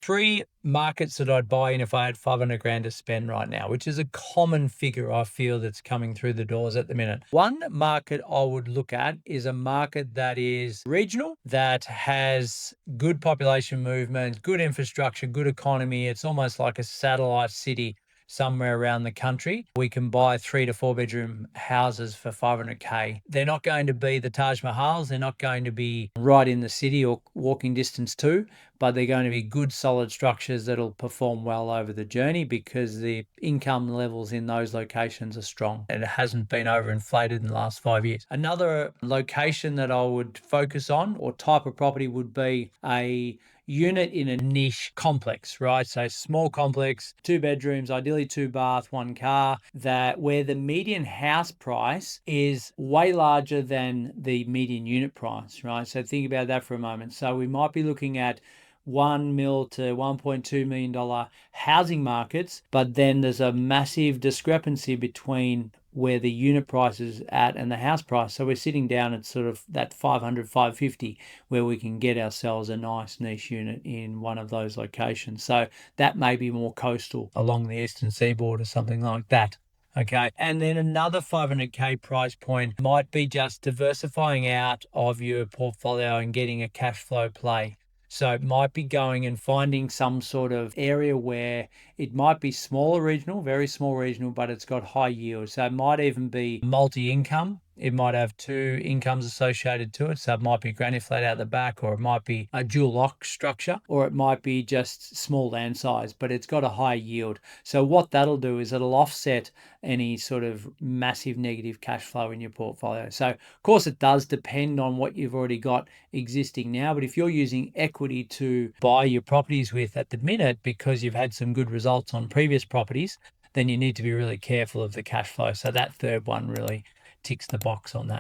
3 markets that I'd buy in if I had 500 grand to spend right now, which is a common figure I feel that's coming through the doors at the minute. One market I would look at is a market that is regional, that has good population movement, good infrastructure, good economy. It's almost like a satellite city somewhere around the country. We can buy 3 to 4 bedroom houses for 500K. They're not going to be the Taj Mahals. They're not going to be right in the city or walking distance to, but they're going to be good, solid structures that'll perform well over the journey because the income levels in those locations are strong and it hasn't been overinflated in the last 5 years. Another location that I would focus on or type of property would be a unit in a niche complex, right? So small complex, 2 bedrooms, ideally 2 bath, 1 car, that where the median house price is way larger than the median unit price, right? So think about that for a moment. So we might be looking at $1 million to $1.2 million housing markets, but then there's a massive discrepancy between where the unit price is at and the house price. So we're sitting down at sort of that 500, 550 where we can get ourselves a nice niche unit in one of those locations. So that may be more coastal along the eastern seaboard or something like that. Okay. And then another 500K price point might be just diversifying out of your portfolio and getting a cash flow play. So it might be going and finding some sort of area where it might be smaller regional, very small regional, but it's got high yield. So it might even be multi-income. It might have 2 incomes associated to it. So it might be granny flat out the back, or it might be a dual lock structure, or it might be just small land size, but it's got a high yield. So what that'll do is it'll offset any sort of massive negative cash flow in your portfolio. So of course it does depend on what you've already got existing now, but if you're using equity to buy your properties with at the minute because you've had some good results on previous properties, then you need to be really careful of the cash flow. So that third one really ticks the box on that.